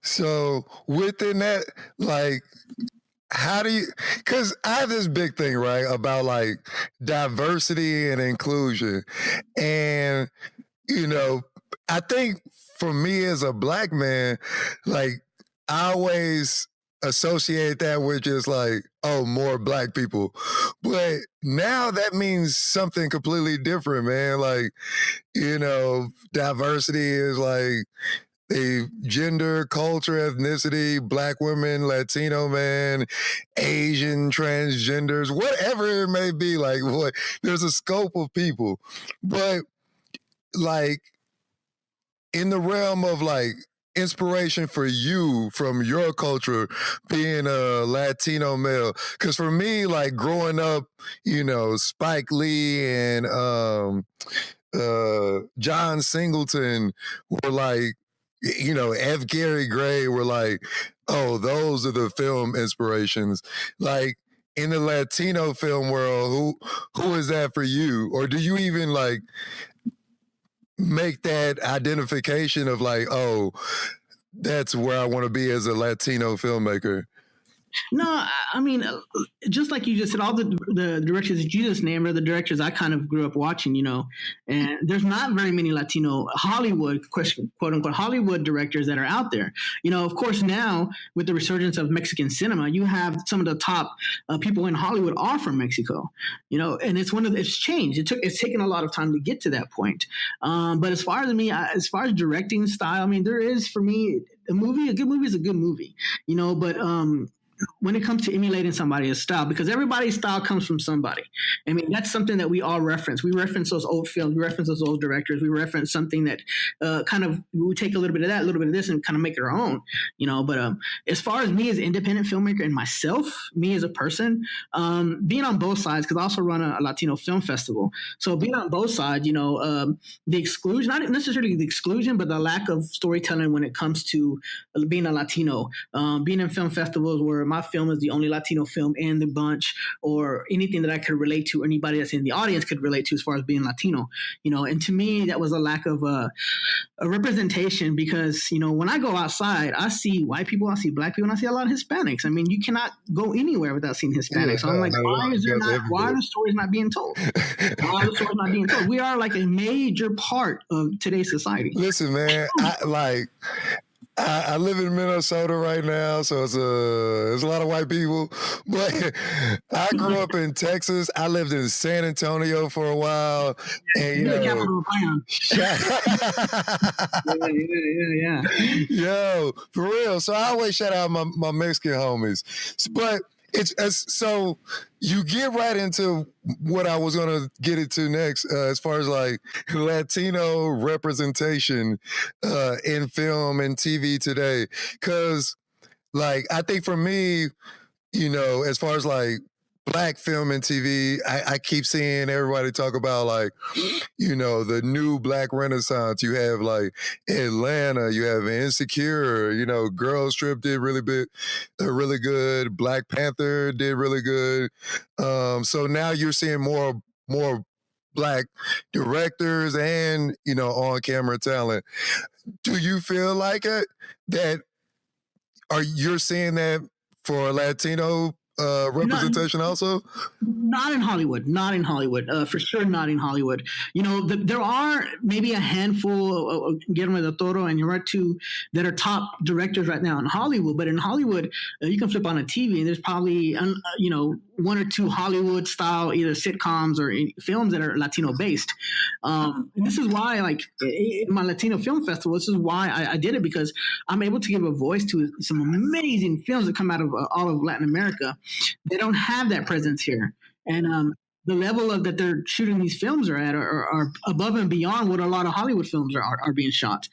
So within that, like, how do you, because I have this big thing, right, about like diversity and inclusion. And, you know, I think for me as a black man, like, I always associate that with just like, oh, more black people. But now that means something completely different, man. Like, diversity is like a gender, culture, ethnicity, black women, Latino man, Asian, transgenders, whatever it may be. Like, what, there's a scope of people. But like, in the realm of like inspiration for you from your culture being a Latino male, because for me, like growing up, Spike Lee and John Singleton were like, F. Gary Gray were like, oh, those are the film inspirations. Like, in the Latino film world, who is that for you? Or do you even like make that identification of like, oh, that's where I want to be as a Latino filmmaker? No, I mean, just like you just said, all the directors that you just named are the directors I kind of grew up watching, and there's not very many Latino Hollywood, quote unquote, Hollywood directors that are out there. Of course, now with the resurgence of Mexican cinema, you have some of the top people in Hollywood are from Mexico, and it's changed. It's taken a lot of time to get to that point. But as far as directing style, I mean, there is, for me, a good movie is a good movie, but when it comes to emulating somebody's style, because everybody's style comes from somebody. I mean, that's something that we all reference. We reference those old films. We reference those old directors. We reference something that we take a little bit of that, a little bit of this, and kind of make it our own, But as far as me as an independent filmmaker and myself, me as a person, being on both sides, because I also run a Latino film festival. So being on both sides, the exclusion, not necessarily the exclusion, but the lack of storytelling when it comes to being a Latino, being in film festivals where my film is the only Latino film in the bunch, or anything that I could relate to, anybody that's in the audience could relate to as far as being Latino, and to me, that was a lack of a representation, because, when I go outside, I see white people, I see black people, and I see a lot of Hispanics. I mean, you cannot go anywhere without seeing Hispanics. So I'm like, why are the stories not being told? Why are the stories not being told? We are like a major part of today's society. Listen, man, I live in Minnesota right now, so there's a lot of white people. But I grew up in Texas. I lived in San Antonio for a while, and yeah. Yo, for real. So I always shout out my Mexican homies, but so you get right into what I was going to get into next, as far as like Latino representation in film and TV today. Because like, I think for me, as far as like Black film and TV, I keep seeing everybody talk about like, the new Black renaissance. You have like Atlanta, you have Insecure, Girls Trip did really good. Black Panther did really good. So now you're seeing more Black directors and, on-camera talent. Do you feel like that you're seeing that for Latino representation also? Not in Hollywood. For sure not in Hollywood. There are maybe a handful of Guillermo del Toro and Iñárritu that are top directors right now in Hollywood. But in Hollywood, you can flip on a TV and there's probably, one or two Hollywood style, either sitcoms or films that are Latino based. And this is why, like, in my Latino film festival, this is why I did it, because I'm able to give a voice to some amazing films that come out of all of Latin America. They don't have that presence here. And the level of that they're shooting these films are above and beyond what a lot of Hollywood films are being shot,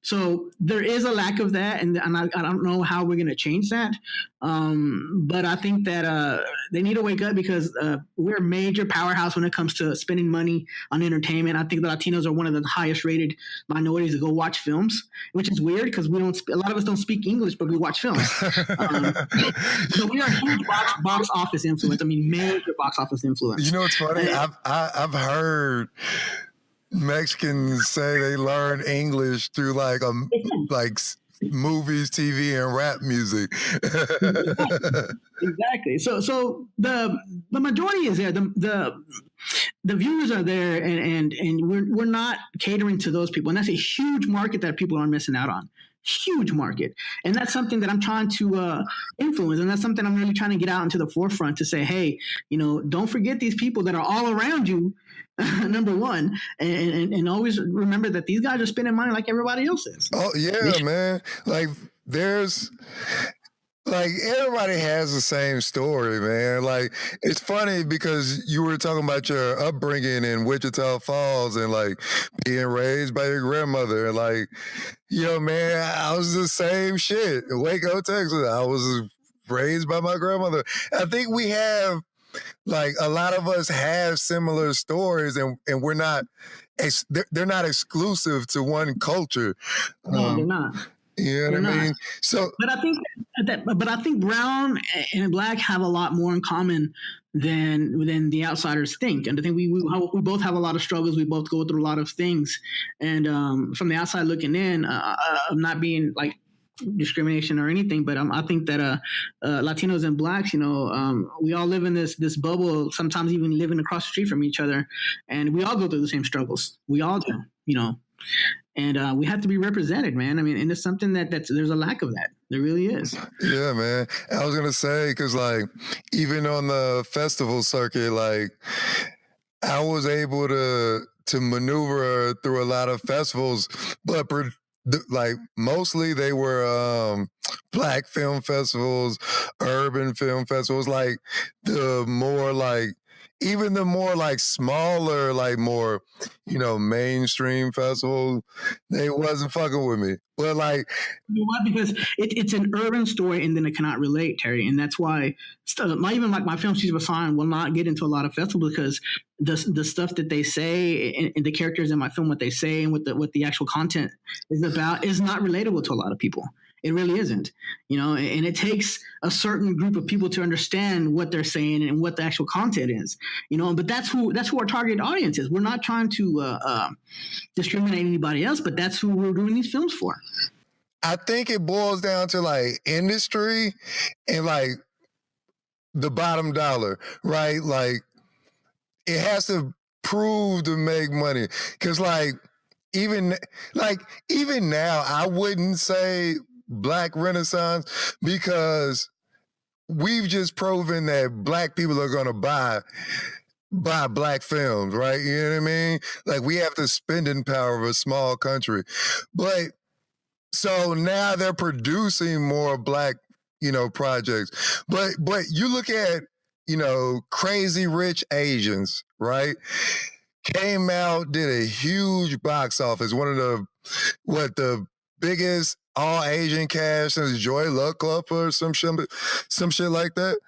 So there is a lack of that, and I don't know how we're going to change that. But I think that they need to wake up, because we're a major powerhouse when it comes to spending money on entertainment. I think the Latinos are one of the highest rated minorities to go watch films, which is weird because a lot of us don't speak English, but we watch films. So we are a huge box office influence. I mean, major box office influence. It's funny. I've heard Mexicans say they learn English through like movies, TV, and rap music. Exactly. So the majority is there. The viewers are there, and we're not catering to those people, and that's a huge market that people are missing out on. Huge market, and that's something that I'm trying to influence, and that's something I'm really trying to get out into the forefront to say, hey, don't forget these people that are all around you. Number one, and always remember that these guys are spending money like everybody else is. Oh yeah, man. Like everybody has the same story, man. Like it's funny because you were talking about your upbringing in Wichita Falls and like being raised by your grandmother, and like, man, I was the same shit in Waco, Texas. I was raised by my grandmother. I think we have, like, a lot of us have similar stories, and we're not, they're not exclusive to one culture. No, they're not. You know what I mean? So, but I think brown and black have a lot more in common than the outsiders think. And I think we both have a lot of struggles. We both go through a lot of things. And from the outside looking in, I'm not being like discrimination or anything, but I think that Latinos and blacks, we all live in this bubble, sometimes even living across the street from each other, and we all go through the same struggles. We all do, and we have to be represented, man. I mean, and it's something that's there's a lack of that. There really is. Yeah, man. I was gonna say, because like even on the festival circuit, like I was able to maneuver through a lot of festivals, but like mostly they were black film festivals, urban film festivals, like the more like, even the more like smaller, like more, mainstream festivals, they wasn't fucking with me. But like, what? Because it's an urban story, and then it cannot relate, Terry, and that's why not even like my film She's a Sign will not get into a lot of festivals, because the stuff that they say and the characters in my film, what they say and what the actual content is about, is not relatable to a lot of people. It really isn't, and it takes a certain group of people to understand what they're saying and what the actual content is, but that's who our target audience is. We're not trying to discriminate anybody else, but that's who we're doing these films for. I think it boils down to like industry and like the bottom dollar, right? Like it has to prove to make money. Cause like even now, I wouldn't say Black Renaissance, because we've just proven that Black people are gonna buy Black films, right? You know what I mean? Like we have the spending power of a small country. But so now they're producing more Black, projects. But you look at, Crazy Rich Asians, right? Came out, did a huge box office. One of the biggest all Asian cast since Joy Luck Club or some shit like that.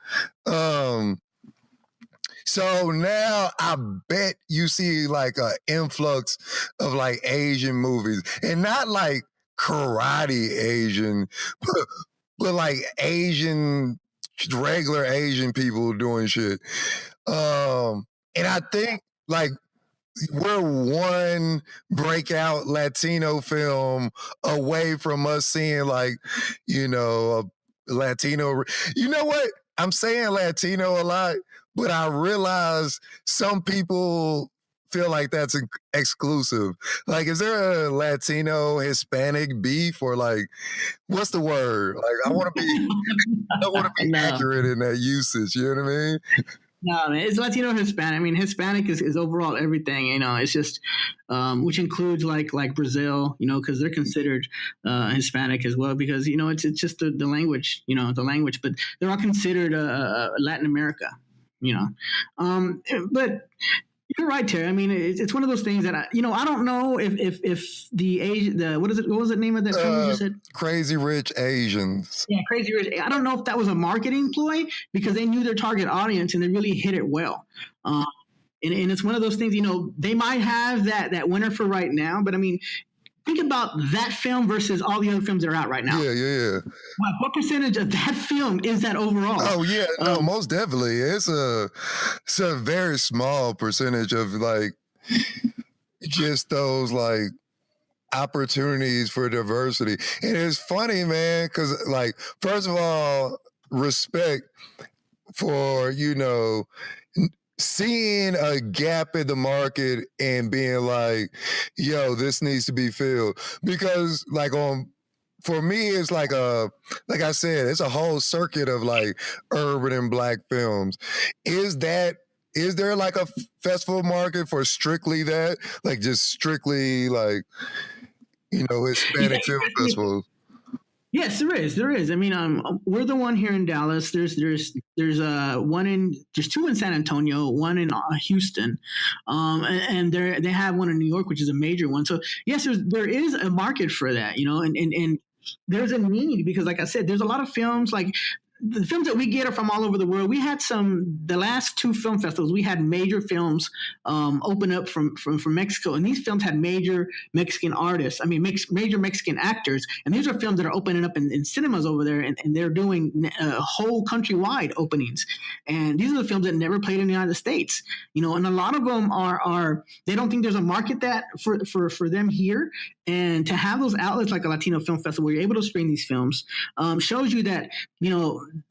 So now I bet you see like an influx of like Asian movies, and not like karate Asian, but like Asian, regular Asian people doing shit. And I think like we're one breakout Latino film away from us seeing like, a Latino. You know what? I'm saying Latino a lot, but I realize some people feel like that's exclusive. Like, is there a Latino Hispanic beef, or like, what's the word? Like, I want to be accurate in that usage. You know what I mean? No, man, it's Latino, Hispanic. I mean, Hispanic is overall everything. It's just which includes like Brazil, because they're considered Hispanic as well, because it's just the language, the language, but they're all considered Latin America, but. You're right, Terry. I mean, it's one of those things that I don't know if what was the name of that film you just said? Crazy Rich Asians. Yeah, Crazy Rich. I don't know if that was a marketing ploy, because they knew their target audience and they really hit it well. And it's one of those things. They might have that winner for right now, but I mean, think about that film versus all the other films that are out right now. Yeah. What percentage of that film is that overall? Oh yeah, no, most definitely. It's a very small percentage of like just those like, opportunities for diversity. And it's funny, man, because like, first of all, respect for, seeing a gap in the market and being like, yo, this needs to be filled. Because for me, it's like I said, it's a whole circuit of like urban and Black films. Is there like a festival market for strictly that? Like just strictly like, Hispanic film festivals? Yes, there is. There is. I mean, we're the one here in Dallas. There's two in San Antonio, one in Houston, and they have one in New York, which is a major one. So yes, there is a market for that, and there's a need because, like I said, there's a lot of films like. The films that we get are from all over the world. We had the last two film festivals, we had major films open up from Mexico. And these films had major Mexican artists. I mean, major Mexican actors. And these are films that are opening up in cinemas over there. And they're doing whole countrywide openings. And these are the films that never played in the United States. And a lot of them are they don't think there's a market that for them here. And to have those outlets like a Latino Film Festival where you're able to screen these films shows you that,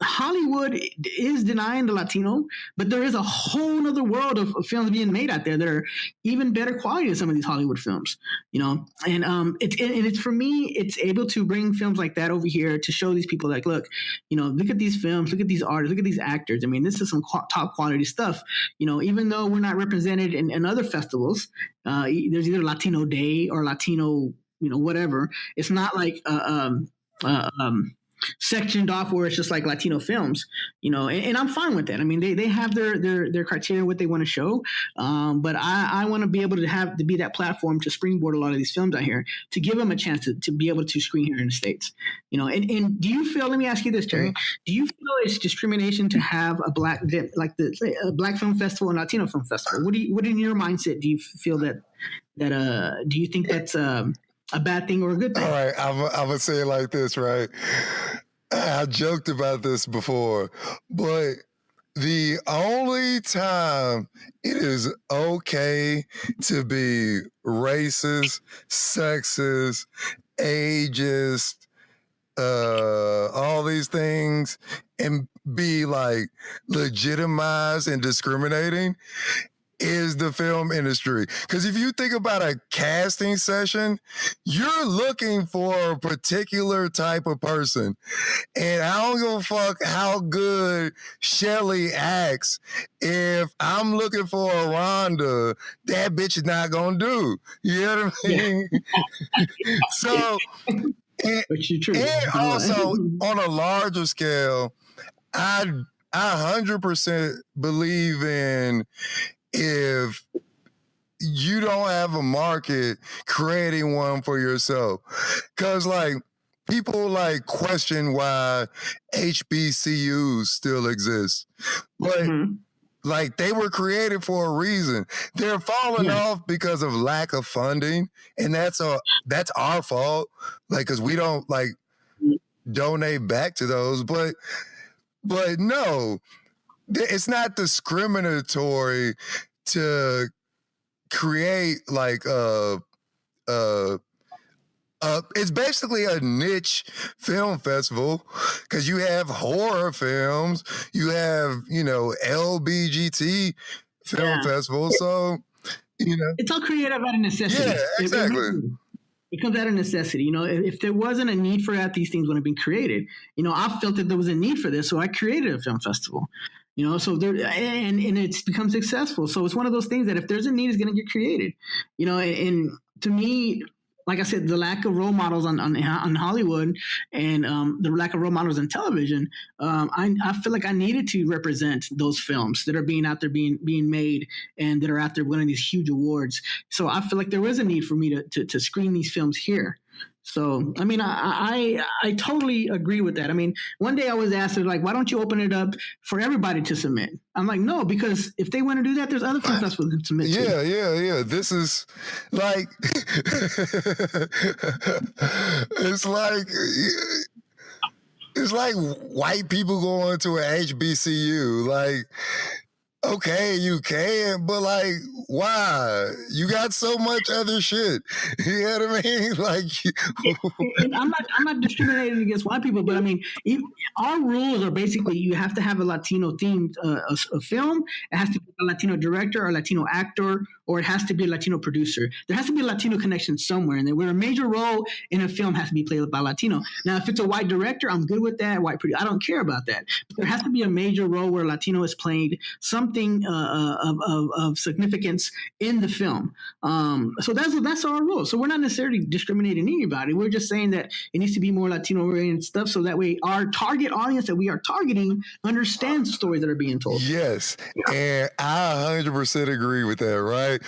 Hollywood is denying the Latino, but there is a whole other world of films being made out there that are even better quality than some of these Hollywood films, and it's for me, it's able to bring films like that over here to show these people like, look, look at these films, look at these artists, look at these actors. I mean, this is some top quality stuff, even though we're not represented in other festivals, there's either Latino Day or Latino, whatever. It's not like, sectioned off where it's just like Latino films, and I'm fine with that. I mean, they have their criteria, what they want to show. But I want to be able to be that platform to springboard a lot of these films out here to give them a chance to be able to screen here in the States, and do you feel, let me ask you this, Terry, do you feel it's discrimination to have a Black Film Festival and Latino Film Festival? What in your mindset do you feel that do you think that's, a bad thing or a good thing? All right, I'm gonna say it like this, right? I joked about this before, but the only time it is okay to be racist, sexist, ageist, all these things, and be like legitimized and discriminating is the film industry. Because if you think about a casting session, you're looking for a particular type of person. And I don't give a fuck how good Shelly acts. If I'm looking for a Rhonda, that bitch is not going to do. You know what I mean? So, and also on a larger scale, I 100% believe in, if you don't have a market, creating one for yourself. Because like people like question why HBCUs still exist. But like they were created for a reason. They're falling off because of lack of funding. And that's our fault. Like, cause we don't like donate back to those. But no, it's not discriminatory to create like it's basically a niche film festival because you have horror films, you have LBGT film festivals, so it's all created out of necessity. Yeah, exactly. It comes out of necessity. If there wasn't a need for that, these things wouldn't have been created. I felt that there was a need for this, so I created a film festival. So there, and it's become successful. So it's one of those things that if there's a need, it's going to get created. And to me, like I said, the lack of role models on Hollywood and the lack of role models on television, I feel like I needed to represent those films that are being out there being made and that are out there winning these huge awards. So I feel like there was a need for me to screen these films here. So, I mean, I totally agree with that. I mean, one day I was asked, like, why don't you open it up for everybody to submit? I'm like, no, because if they want to do that, there's other film festivals that can submit to. Yeah. This is like, it's like white people going to an HBCU. Like, okay, you can, but like, why? You got so much other shit. You know what I mean? Like, And I'm not discriminating against white people, but I mean, our rules are basically you have to have a Latino themed a film. It has to be a Latino director or Latino actor, or it has to be a Latino producer. There has to be a Latino connection somewhere, and where a major role in a film has to be played by Latino. Now, if it's a white director, I'm good with that. White producer, I don't care about that. But there has to be a major role where Latino is played something of significance in the film. So that's our rule. So we're not necessarily discriminating anybody. We're just saying that it needs to be more Latino oriented stuff, so that way our target audience that we are targeting understands the stories that are being told. Yes, and I 100% agree with that, right?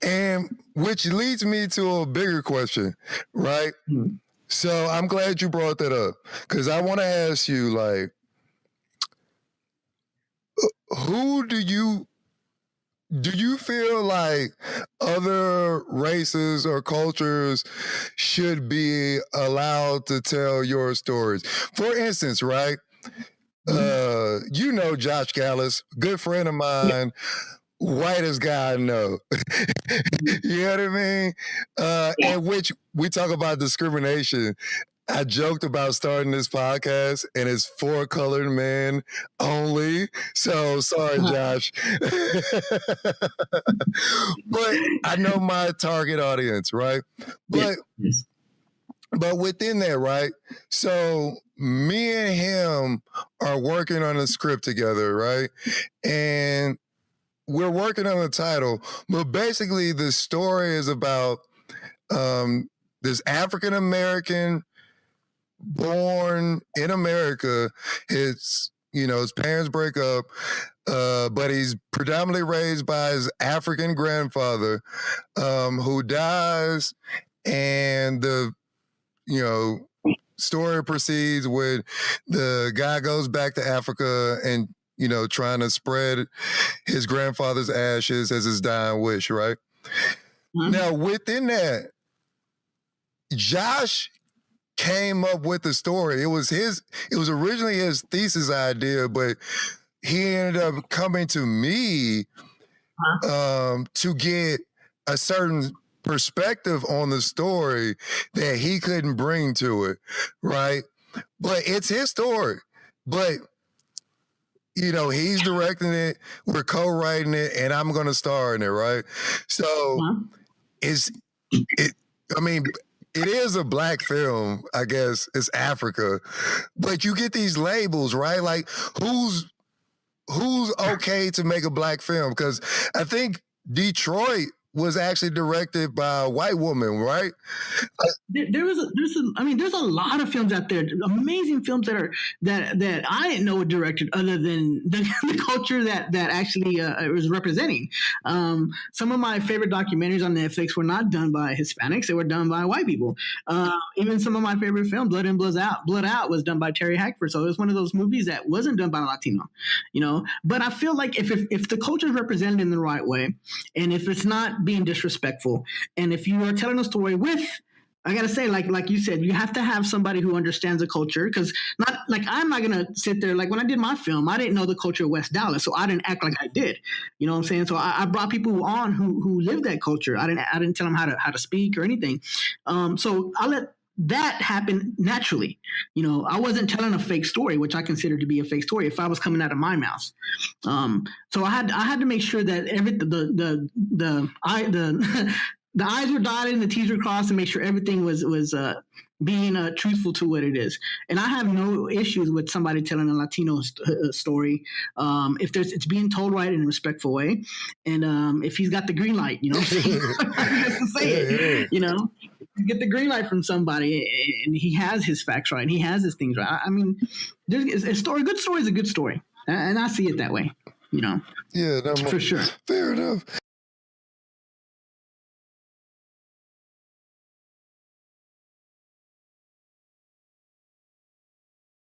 And which leads me to a bigger question, right? Mm-hmm. So I'm glad you brought that up, because I want to ask you, like, who do you feel like other races or cultures should be allowed to tell your stories? For instance, right? You know Josh Gallus, good friend of mine, whitest guy I know. You know what I mean? And which we talk about discrimination. I joked about starting this podcast, and it's for colored men only. So sorry, Josh. But I know my target audience, right? But within that, right? So me and him are working on a script together, right? And we're working on a title, but basically the story is about this African American born in America. His parents break up, but he's predominantly raised by his African grandfather, who dies, and the story proceeds with the guy goes back to Africa and trying to spread his grandfather's ashes as his dying wish, right? Mm-hmm. Now, within that, Josh came up with the story. It was originally his thesis idea, but he ended up coming to me to get a certain perspective on the story that he couldn't bring to it, right? But it's his story. But he's directing it, we're co-writing it, and I'm going to star in it, right? So it is a black film, I guess. It's Africa. But you get these labels, right? Like, who's okay to make a black film? Because I think Detroit was actually directed by a white woman, right? There's a lot of films out there, amazing films that I didn't know were directed, other than the culture that actually was representing. Some of my favorite documentaries on Netflix were not done by Hispanics; they were done by white people. Even some of my favorite films, Blood In, Blood Out, was done by Terry Hackford. So it was one of those movies that wasn't done by a Latino, But I feel like if the culture is represented in the right way, and if it's not being disrespectful, and if you are telling a story with, I gotta say, like you said, you have to have somebody who understands the culture, because I'm not gonna sit there, like when I did my film, I didn't know the culture of West Dallas, so I didn't act like I did. You know what I'm saying? So I brought people on who lived that culture. I didn't tell them how to speak or anything. So I let that happen naturally. I wasn't telling a fake story, which I consider to be a fake story if I was coming out of my mouth. So I had to make sure that the I's were dotted and the T's were crossed, and make sure everything was being truthful to what it is. And I have no issues with somebody telling a Latino story if it's being told right in a respectful way, and if he's got the green light, just to say it, get the green light from somebody, and he has his facts right, and he has his things right. I mean, there's a good story is a good story, and I see it that way. Yeah, for sure. Fair enough.